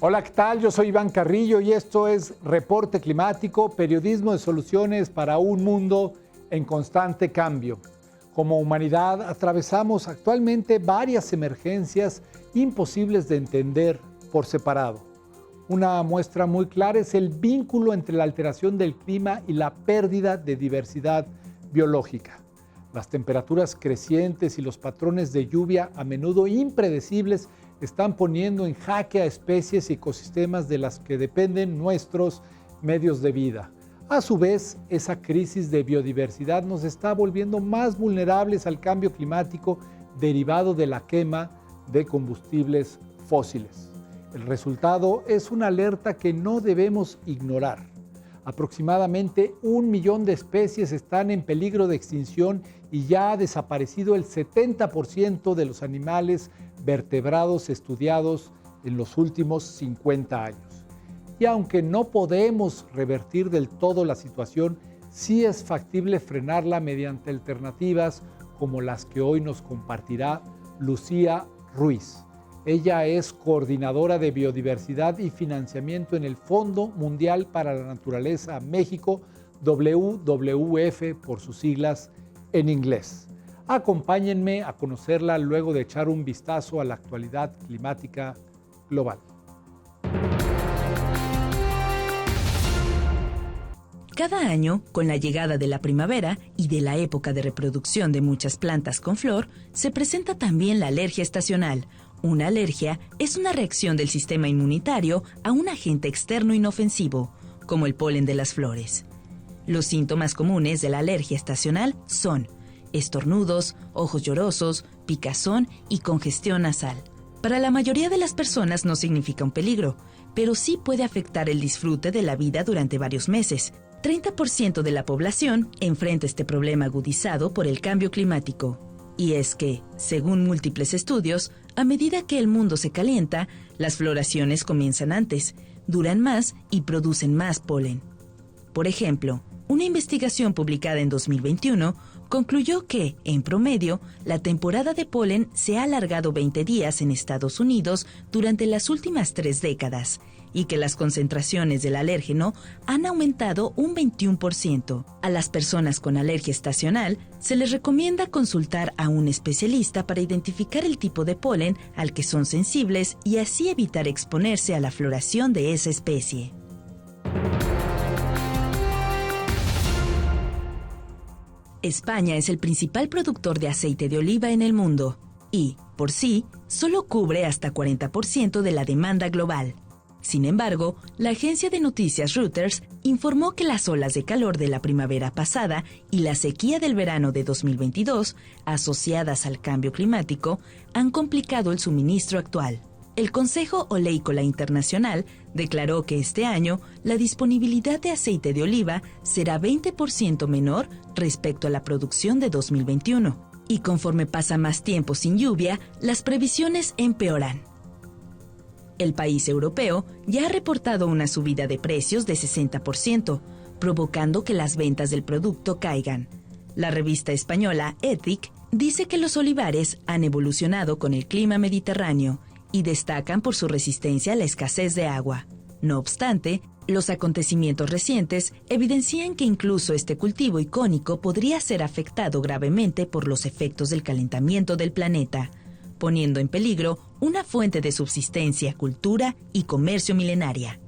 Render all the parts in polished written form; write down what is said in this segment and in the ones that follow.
Hola, ¿qué tal? Yo soy Iván Carrillo y esto es Reporte Climático, periodismo de soluciones para un mundo en constante cambio. Como humanidad atravesamos actualmente varias emergencias imposibles de entender por separado. Una muestra muy clara es el vínculo entre la alteración del clima y la pérdida de diversidad biológica. Las temperaturas crecientes y los patrones de lluvia a menudo impredecibles están poniendo en jaque a especies y ecosistemas de las que dependen nuestros medios de vida. A su vez, esa crisis de biodiversidad nos está volviendo más vulnerables al cambio climático derivado de la quema de combustibles fósiles. El resultado es una alerta que no debemos ignorar. Aproximadamente 1 millón de especies están en peligro de extinción y ya ha desaparecido el 70% de los animales vertebrados estudiados en los últimos 50 años. Y aunque no podemos revertir del todo la situación, sí es factible frenarla mediante alternativas como las que hoy nos compartirá Lucía Ruiz. Ella es coordinadora de biodiversidad y financiamiento en el Fondo Mundial para la Naturaleza México, WWF por sus siglas en inglés. Acompáñenme a conocerla luego de echar un vistazo a la actualidad climática global. Cada año, con la llegada de la primavera y de la época de reproducción de muchas plantas con flor, se presenta también la alergia estacional. Una alergia es una reacción del sistema inmunitario a un agente externo inofensivo, como el polen de las flores. Los síntomas comunes de la alergia estacional son estornudos, ojos llorosos, picazón y congestión nasal. Para la mayoría de las personas no significa un peligro, pero sí puede afectar el disfrute de la vida durante varios meses. 30% de la población enfrenta este problema agudizado por el cambio climático. Y es que, según múltiples estudios, a medida que el mundo se calienta, las floraciones comienzan antes, duran más y producen más polen. Por ejemplo, una investigación publicada en 2021 concluyó que, en promedio, la temporada de polen se ha alargado 20 días en Estados Unidos durante las últimas 3 décadas y que las concentraciones del alérgeno han aumentado un 21%. A las personas con alergia estacional se les recomienda consultar a un especialista para identificar el tipo de polen al que son sensibles y así evitar exponerse a la floración de esa especie. España es el principal productor de aceite de oliva en el mundo y, por sí, solo cubre hasta 40% de la demanda global. Sin embargo, la agencia de noticias Reuters informó que las olas de calor de la primavera pasada y la sequía del verano de 2022, asociadas al cambio climático, han complicado el suministro actual. El Consejo Oleícola Internacional declaró que este año la disponibilidad de aceite de oliva será 20% menor respecto a la producción de 2021. Y conforme pasa más tiempo sin lluvia, las previsiones empeoran. El país europeo ya ha reportado una subida de precios de 60%, provocando que las ventas del producto caigan. La revista española Ethic dice que los olivares han evolucionado con el clima mediterráneo y destacan por su resistencia a la escasez de agua. No obstante, los acontecimientos recientes evidencian que incluso este cultivo icónico podría ser afectado gravemente por los efectos del calentamiento del planeta, poniendo en peligro una fuente de subsistencia, cultura y comercio milenaria.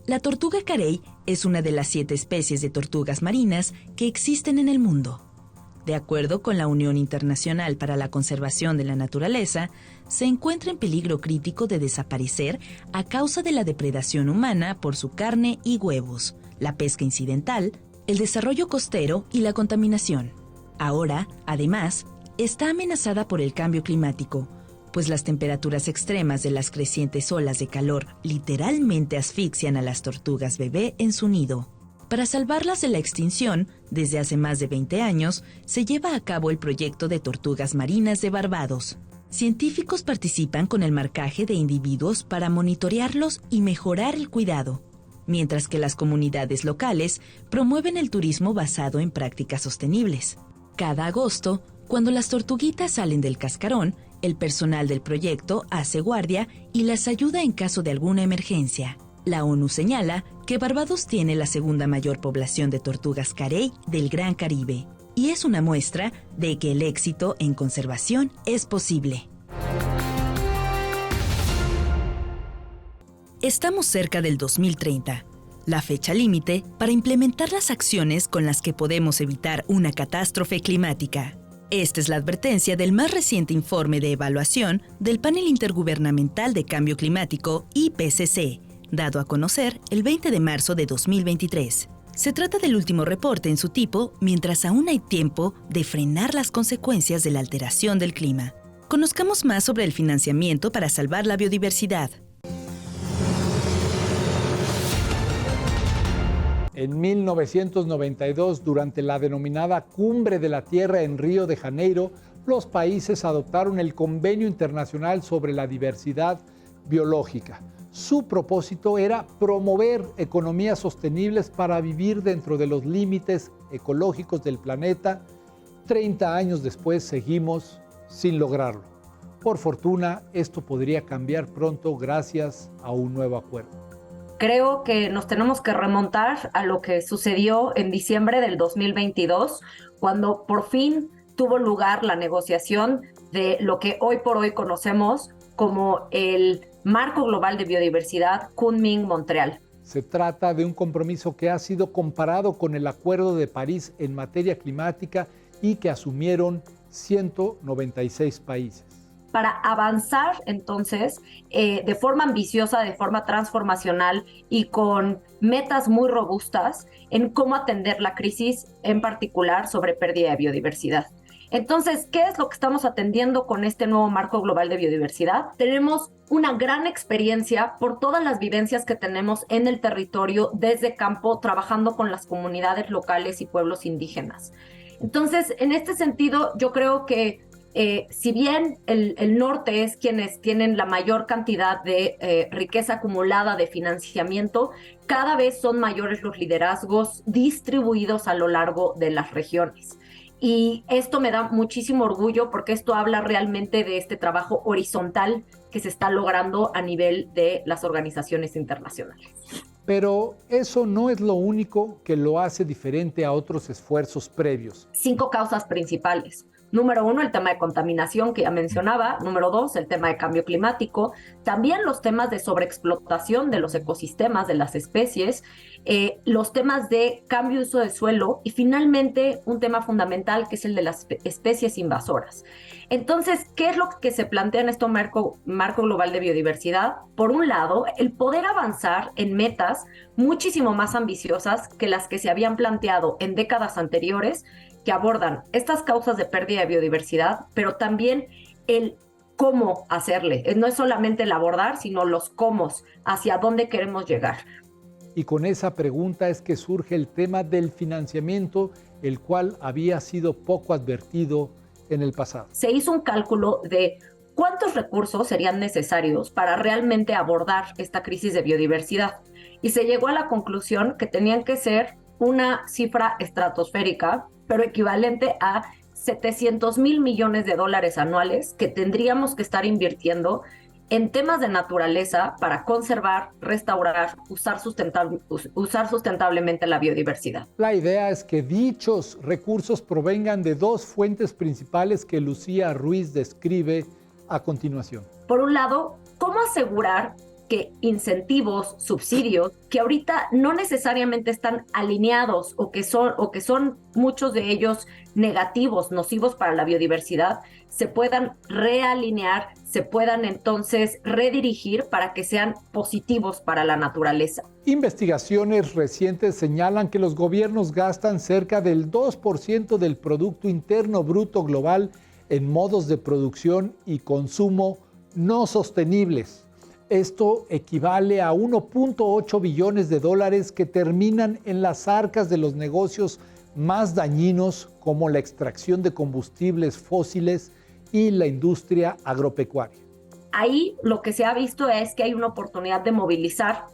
La tortuga carey es una de las 7 especies de tortugas marinas que existen en el mundo. De acuerdo con la Unión Internacional para la Conservación de la Naturaleza, se encuentra en peligro crítico de desaparecer a causa de la depredación humana por su carne y huevos, la pesca incidental, el desarrollo costero y la contaminación. Ahora, además, está amenazada por el cambio climático, pues las temperaturas extremas de las crecientes olas de calor literalmente asfixian a las tortugas bebé en su nido. Para salvarlas de la extinción, desde hace más de 20 años, se lleva a cabo el proyecto de tortugas marinas de Barbados. Científicos participan con el marcaje de individuos para monitorearlos y mejorar el cuidado, mientras que las comunidades locales promueven el turismo basado en prácticas sostenibles. Cada agosto, cuando las tortuguitas salen del cascarón, El personal del proyecto hace guardia y las ayuda en caso de alguna emergencia. La ONU señala que Barbados tiene la segunda mayor población de tortugas carey del Gran Caribe y es una muestra de que el éxito en conservación es posible. Estamos cerca del 2030, la fecha límite para implementar las acciones con las que podemos evitar una catástrofe climática. Esta es la advertencia del más reciente informe de evaluación del Panel Intergubernamental de Cambio Climático, IPCC, dado a conocer el 20 de marzo de 2023. Se trata del último reporte en su tipo, mientras aún hay tiempo de frenar las consecuencias de la alteración del clima. Conozcamos más sobre el financiamiento para salvar la biodiversidad. En 1992, durante la denominada Cumbre de la Tierra en Río de Janeiro, los países adoptaron el Convenio Internacional sobre la Diversidad Biológica. Su propósito era promover economías sostenibles para vivir dentro de los límites ecológicos del planeta. 30 años después seguimos sin lograrlo. Por fortuna, esto podría cambiar pronto gracias a un nuevo acuerdo. Creo que nos tenemos que remontar a lo que sucedió en diciembre del 2022, cuando por fin tuvo lugar la negociación de lo que hoy por hoy conocemos como el Marco Global de Biodiversidad Kunming-Montreal. Se trata de un compromiso que ha sido comparado con el Acuerdo de París en materia climática y que asumieron 196 países. Para avanzar entonces de forma ambiciosa, de forma transformacional y con metas muy robustas en cómo atender la crisis, en particular sobre pérdida de biodiversidad. Entonces, ¿qué es lo que estamos atendiendo con este nuevo marco global de biodiversidad? Tenemos una gran experiencia por todas las vivencias que tenemos en el territorio desde campo, trabajando con las comunidades locales y pueblos indígenas. Entonces, en este sentido, yo creo que si bien el norte es quienes tienen la mayor cantidad de riqueza acumulada de financiamiento, cada vez son mayores los liderazgos distribuidos a lo largo de las regiones. Y esto me da muchísimo orgullo porque esto habla realmente de este trabajo horizontal que se está logrando a nivel de las organizaciones internacionales. Pero eso no es lo único que lo hace diferente a otros esfuerzos previos. 5 causas principales. Número 1, el tema de contaminación que ya mencionaba. Número 2, el tema de cambio climático. También los temas de sobreexplotación de los ecosistemas, de las especies. Los temas de cambio de uso de suelo. Y finalmente, un tema fundamental que es el de las especies invasoras. Entonces, ¿qué es lo que se plantea en este marco global de biodiversidad? Por un lado, el poder avanzar en metas muchísimo más ambiciosas que las que se habían planteado en décadas anteriores, que abordan estas causas de pérdida de biodiversidad, pero también el cómo hacerle. No es solamente el abordar, sino los cómo, hacia dónde queremos llegar. Y con esa pregunta es que surge el tema del financiamiento, el cual había sido poco advertido en el pasado. Se hizo un cálculo de cuántos recursos serían necesarios para realmente abordar esta crisis de biodiversidad. Y se llegó a la conclusión que tenían que ser una cifra estratosférica, pero equivalente a $700,000 millones anuales que tendríamos que estar invirtiendo en temas de naturaleza para conservar, restaurar, usar sustentablemente la biodiversidad. La idea es que dichos recursos provengan de 2 fuentes principales que Lucía Ruiz describe a continuación. Por un lado, ¿cómo asegurar que incentivos, subsidios, que ahorita no necesariamente están alineados o que son muchos de ellos negativos, nocivos para la biodiversidad, se puedan realinear, se puedan entonces redirigir para que sean positivos para la naturaleza? Investigaciones recientes señalan que los gobiernos gastan cerca del 2% del Producto Interno Bruto Global en modos de producción y consumo no sostenibles. Esto equivale a $1.8 billones que terminan en las arcas de los negocios más dañinos como la extracción de combustibles fósiles y la industria agropecuaria. Ahí lo que se ha visto es que hay una oportunidad de movilizar,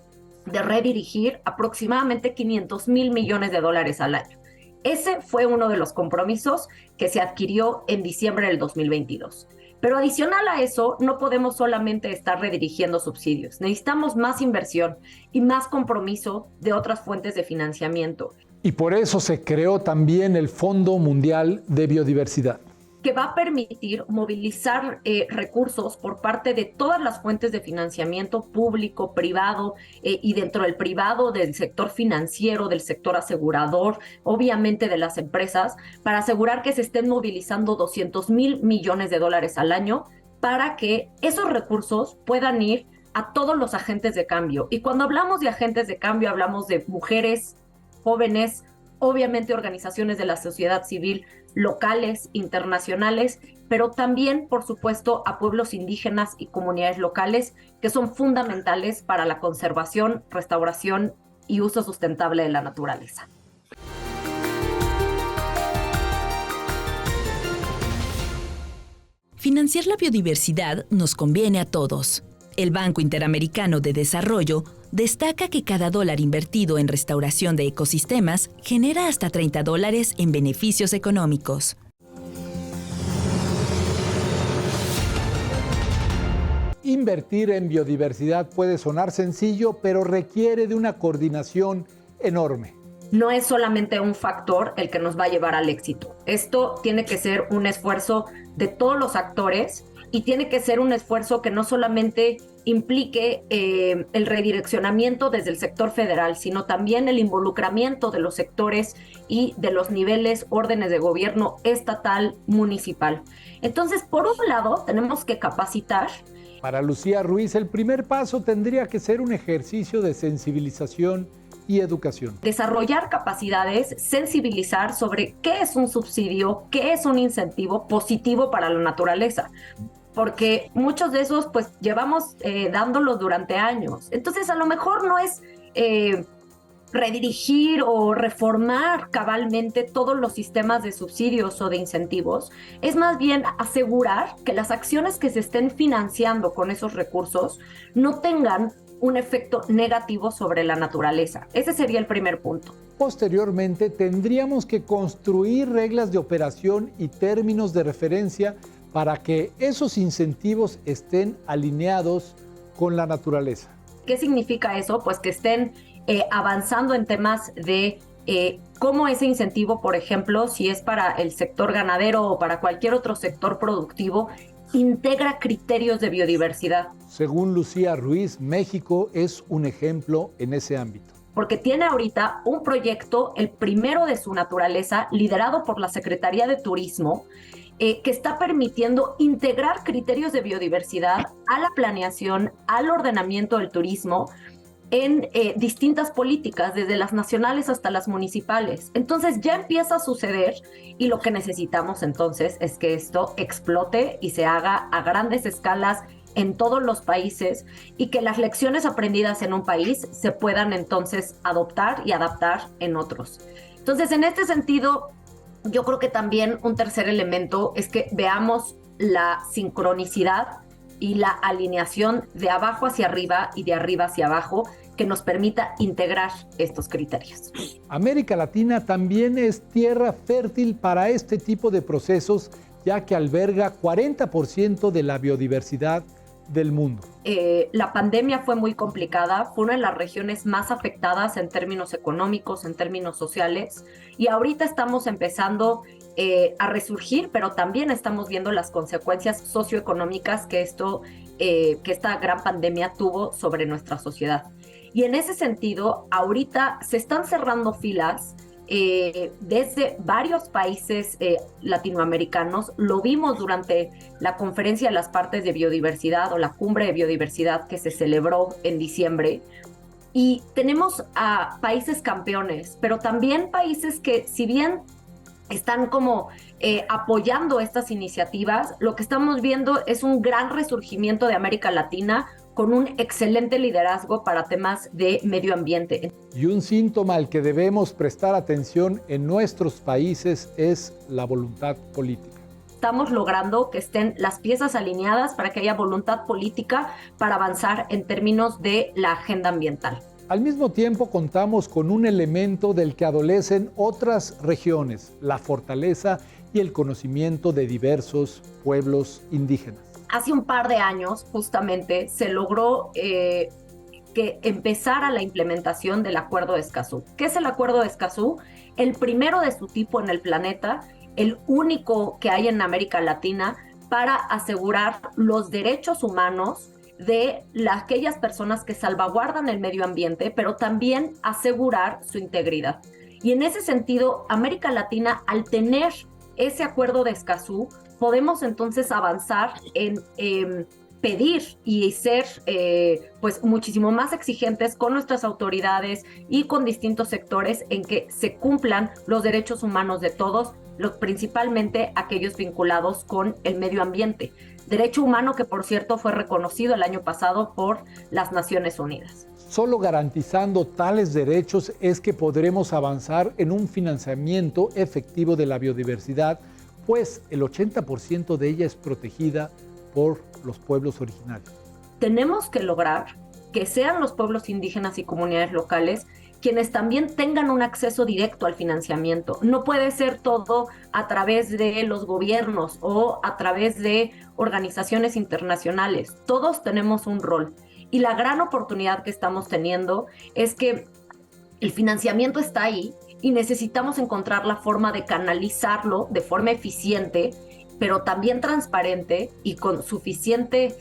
de redirigir aproximadamente $500,000 millones al año. Ese fue uno de los compromisos que se adquirió en diciembre del 2022. Pero adicional a eso, no podemos solamente estar redirigiendo subsidios. Necesitamos más inversión y más compromiso de otras fuentes de financiamiento. Y por eso se creó también el Fondo Mundial de Biodiversidad, que va a permitir movilizar recursos por parte de todas las fuentes de financiamiento público, privado y dentro del privado, del sector financiero, del sector asegurador, obviamente de las empresas, para asegurar que se estén movilizando 200,000 millones de dólares al año para que esos recursos puedan ir a todos los agentes de cambio. Y cuando hablamos de agentes de cambio, hablamos de mujeres, jóvenes, obviamente organizaciones de la sociedad civil, locales, internacionales, pero también, por supuesto, a pueblos indígenas y comunidades locales que son fundamentales para la conservación, restauración y uso sustentable de la naturaleza. Financiar la biodiversidad nos conviene a todos. El Banco Interamericano de Desarrollo destaca que cada dólar invertido en restauración de ecosistemas genera hasta $30 en beneficios económicos. Invertir en biodiversidad puede sonar sencillo, pero requiere de una coordinación enorme. No es solamente un factor el que nos va a llevar al éxito. Esto tiene que ser un esfuerzo de todos los actores y tiene que ser un esfuerzo que no solamente implique el redireccionamiento desde el sector federal, sino también el involucramiento de los sectores y de los niveles, órdenes de gobierno estatal, municipal. Entonces, por un lado, tenemos que capacitar. Para Lucía Ruiz, el primer paso tendría que ser un ejercicio de sensibilización y educación. Desarrollar capacidades, sensibilizar sobre qué es un subsidio, qué es un incentivo positivo para la naturaleza. Porque muchos de esos pues llevamos dándolos durante años. Entonces a lo mejor no es redirigir o reformar cabalmente todos los sistemas de subsidios o de incentivos, es más bien asegurar que las acciones que se estén financiando con esos recursos no tengan un efecto negativo sobre la naturaleza. Ese sería el primer punto. Posteriormente, tendríamos que construir reglas de operación y términos de referencia para que esos incentivos estén alineados con la naturaleza. ¿Qué significa eso? Pues que estén avanzando en temas de cómo ese incentivo, por ejemplo, si es para el sector ganadero o para cualquier otro sector productivo, integra criterios de biodiversidad. Según Lucía Ruiz, México es un ejemplo en ese ámbito. Porque tiene ahorita un proyecto, el primero de su naturaleza, liderado por la Secretaría de Turismo, que está permitiendo integrar criterios de biodiversidad a la planeación, al ordenamiento del turismo, en distintas políticas, desde las nacionales hasta las municipales. Entonces ya empieza a suceder y lo que necesitamos entonces es que esto explote y se haga a grandes escalas en todos los países y que las lecciones aprendidas en un país se puedan entonces adoptar y adaptar en otros. Entonces, en este sentido, yo creo que también un tercer elemento es que veamos la sincronicidad y la alineación de abajo hacia arriba y de arriba hacia abajo que nos permita integrar estos criterios. América Latina también es tierra fértil para este tipo de procesos, ya que alberga 40% de la biodiversidad del mundo. La pandemia fue muy complicada, fue una de las regiones más afectadas en términos económicos, en términos sociales, y ahorita estamos empezando a resurgir, pero también estamos viendo las consecuencias socioeconómicas que esta gran pandemia tuvo sobre nuestra sociedad. Y en ese sentido, ahorita se están cerrando filas desde varios países latinoamericanos. Lo vimos durante la conferencia de las partes de biodiversidad o la cumbre de biodiversidad que se celebró en diciembre. Y tenemos a países campeones, pero también países que, si bien están como apoyando estas iniciativas, lo que estamos viendo es un gran resurgimiento de América Latina con un excelente liderazgo para temas de medio ambiente. Y un síntoma al que debemos prestar atención en nuestros países es la voluntad política. Estamos logrando que estén las piezas alineadas para que haya voluntad política para avanzar en términos de la agenda ambiental. Al mismo tiempo contamos con un elemento del que adolecen otras regiones, la fortaleza y el conocimiento de diversos pueblos indígenas. Hace un par de años, justamente, se logró que empezara la implementación del Acuerdo de Escazú. ¿Qué es el Acuerdo de Escazú? El primero de su tipo en el planeta, el único que hay en América Latina para asegurar los derechos humanos de aquellas personas que salvaguardan el medio ambiente, pero también asegurar su integridad. Y en ese sentido, América Latina, al tener ese Acuerdo de Escazú, podemos entonces avanzar en pedir y ser pues muchísimo más exigentes con nuestras autoridades y con distintos sectores en que se cumplan los derechos humanos de todos, principalmente aquellos vinculados con el medio ambiente. Derecho humano que, por cierto, fue reconocido el año pasado por las Naciones Unidas. Solo garantizando tales derechos es que podremos avanzar en un financiamiento efectivo de la biodiversidad, pues el 80% de ella es protegida por los pueblos originarios. Tenemos que lograr que sean los pueblos indígenas y comunidades locales quienes también tengan un acceso directo al financiamiento. No puede ser todo a través de los gobiernos o a través de organizaciones internacionales. Todos tenemos un rol. Y la gran oportunidad que estamos teniendo es que el financiamiento está ahí y necesitamos encontrar la forma de canalizarlo de forma eficiente, pero también transparente y con suficiente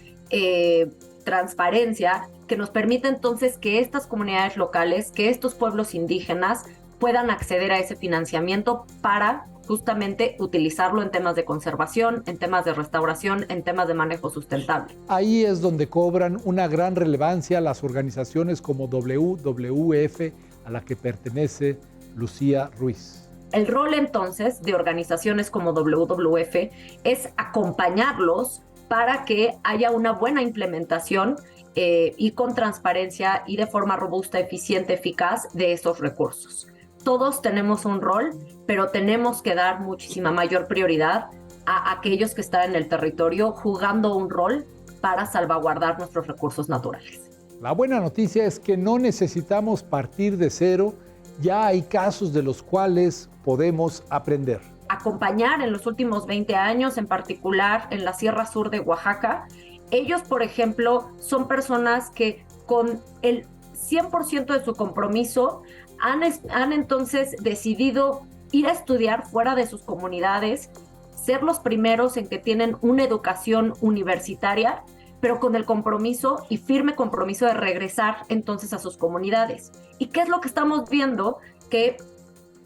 transparencia que nos permita entonces que estas comunidades locales, que estos pueblos indígenas puedan acceder a ese financiamiento para justamente utilizarlo en temas de conservación, en temas de restauración, en temas de manejo sustentable. Ahí es donde cobran una gran relevancia las organizaciones como WWF, a la que pertenece Lucía Ruiz. El rol entonces de organizaciones como WWF es acompañarlos para que haya una buena implementación y con transparencia y de forma robusta, eficiente, eficaz de esos recursos. Todos tenemos un rol, pero tenemos que dar muchísima mayor prioridad a aquellos que están en el territorio jugando un rol para salvaguardar nuestros recursos naturales. La buena noticia es que no necesitamos partir de cero, ya hay casos de los cuales podemos aprender. Acompañar en los últimos 20 años, en particular en la Sierra Sur de Oaxaca, ellos, por ejemplo, son personas que con el 100% de su compromiso han entonces decidido ir a estudiar fuera de sus comunidades, ser los primeros en que tienen una educación universitaria, pero con el compromiso y firme compromiso de regresar entonces a sus comunidades. ¿Y qué es lo que estamos viendo? Que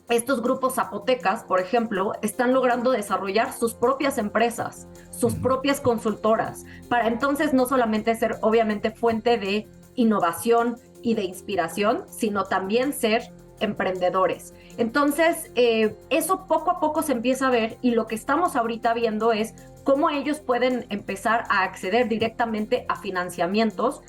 estos grupos zapotecas, por ejemplo, están logrando desarrollar sus propias empresas, sus propias consultoras, para entonces no solamente ser obviamente fuente de innovación y de inspiración, sino también ser emprendedores. Entonces, eso poco a poco se empieza a ver y lo que estamos ahorita viendo es cómo ellos pueden empezar a acceder directamente a financiamientos,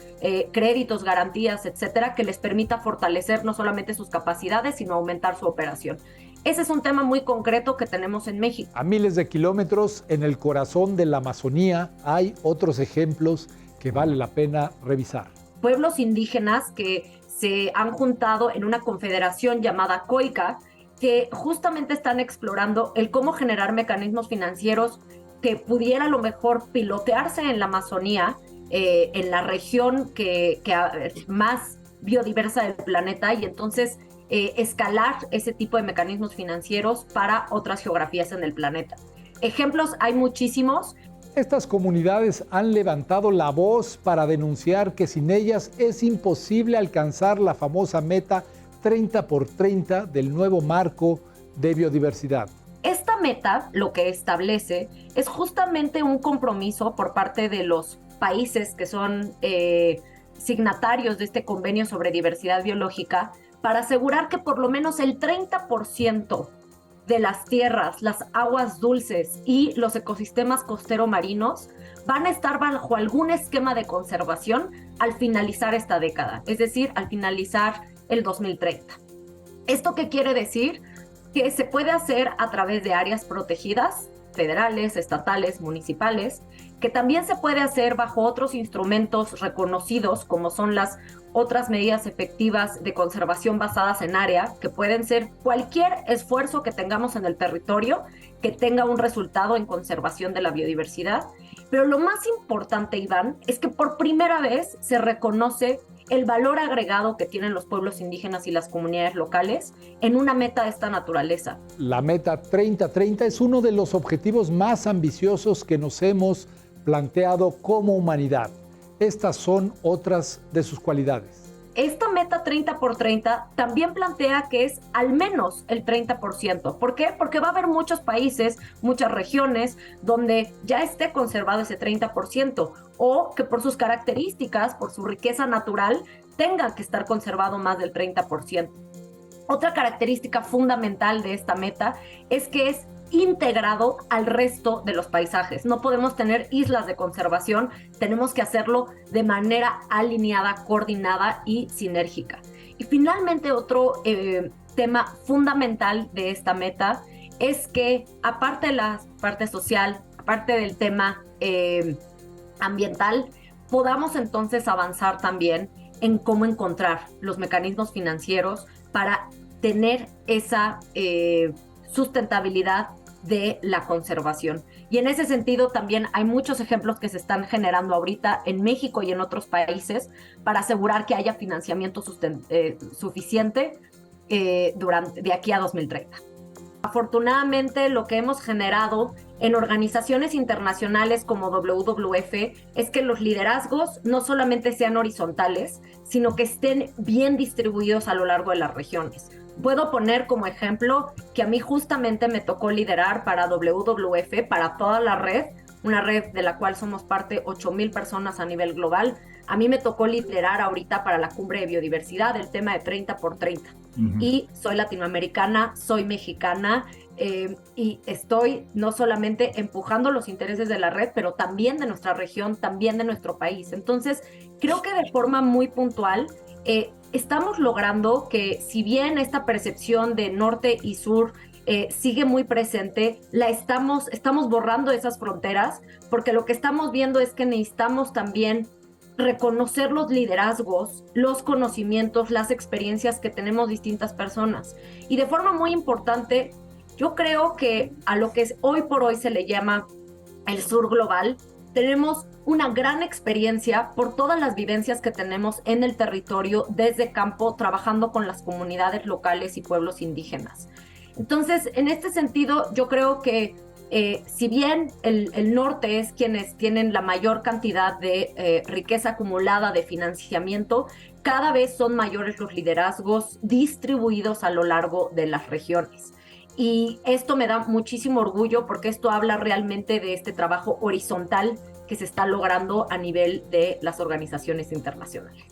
créditos, garantías, etcétera, que les permita fortalecer no solamente sus capacidades, sino aumentar su operación. Ese es un tema muy concreto que tenemos en México. A miles de kilómetros en el corazón de la Amazonía hay otros ejemplos que vale la pena revisar. Pueblos indígenas que se han juntado en una confederación llamada COICA, que justamente están explorando el cómo generar mecanismos financieros que pudiera a lo mejor pilotearse en la Amazonía, en la región que más biodiversa del planeta, y entonces escalar ese tipo de mecanismos financieros para otras geografías en el planeta. Ejemplos hay muchísimos. Estas comunidades han levantado la voz para denunciar que sin ellas es imposible alcanzar la famosa meta 30 por 30 del nuevo marco de biodiversidad. Esta meta lo que establece es justamente un compromiso por parte de los países que son signatarios de este convenio sobre diversidad biológica para asegurar que por lo menos el 30% de las tierras, las aguas dulces y los ecosistemas costero-marinos van a estar bajo algún esquema de conservación al finalizar esta década, es decir, al finalizar el 2030. ¿Esto qué quiere decir? Que se puede hacer a través de áreas protegidas, federales, estatales, municipales, que también se puede hacer bajo otros instrumentos reconocidos, como son las otras medidas efectivas de conservación basadas en área, que pueden ser cualquier esfuerzo que tengamos en el territorio que tenga un resultado en conservación de la biodiversidad. Pero lo más importante, Iván, es que por primera vez se reconoce el valor agregado que tienen los pueblos indígenas y las comunidades locales en una meta de esta naturaleza. La meta 3030 es uno de los objetivos más ambiciosos que nos hemos planteado como humanidad. Estas son otras de sus cualidades. Esta meta 30x30 también plantea que es al menos el 30%. ¿Por qué? Porque va a haber muchos países, muchas regiones donde ya esté conservado ese 30% o que por sus características, por su riqueza natural, tenga que estar conservado más del 30%. Otra característica fundamental de esta meta es que es integrado al resto de los paisajes. No podemos tener islas de conservación, tenemos que hacerlo de manera alineada, coordinada y sinérgica. Y finalmente otro tema fundamental de esta meta es que aparte de la parte social, aparte del tema ambiental, podamos entonces avanzar también en cómo encontrar los mecanismos financieros para tener esa sustentabilidad de la conservación. Y en ese sentido también hay muchos ejemplos que se están generando ahorita en México y en otros países para asegurar que haya financiamiento suficiente de aquí a 2030. Afortunadamente, lo que hemos generado en organizaciones internacionales como WWF es que los liderazgos no solamente sean horizontales, sino que estén bien distribuidos a lo largo de las regiones. Puedo poner como ejemplo que a mí justamente me tocó liderar para WWF, para toda la red, una red de la cual somos parte 8,000 personas a nivel global. A mí me tocó liderar ahorita para la cumbre de biodiversidad el tema de 30x30. Y soy latinoamericana, soy mexicana y estoy no solamente empujando los intereses de la red, pero también de nuestra región, también de nuestro país. Entonces, creo que de forma muy puntual estamos logrando que, si bien esta percepción de norte y sur sigue muy presente, estamos borrando esas fronteras, porque lo que estamos viendo es que necesitamos también reconocer los liderazgos, los conocimientos, las experiencias que tenemos distintas personas. Y de forma muy importante, yo creo que a lo que hoy por hoy se le llama el sur global, tenemos una gran experiencia por todas las vivencias que tenemos en el territorio desde campo, trabajando con las comunidades locales y pueblos indígenas. Entonces, en este sentido, yo creo que si bien el norte es quienes tienen la mayor cantidad de riqueza acumulada de financiamiento, cada vez son mayores los liderazgos distribuidos a lo largo de las regiones. Y esto me da muchísimo orgullo porque esto habla realmente de este trabajo horizontal que se está logrando a nivel de las organizaciones internacionales.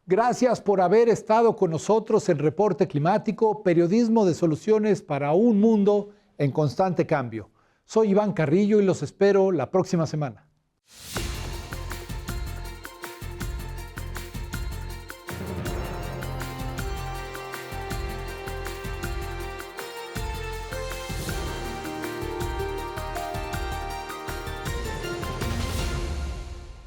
Gracias por haber estado con nosotros en Reporte Climático, periodismo de soluciones para un mundo en constante cambio. Soy Iván Carrillo y los espero la próxima semana.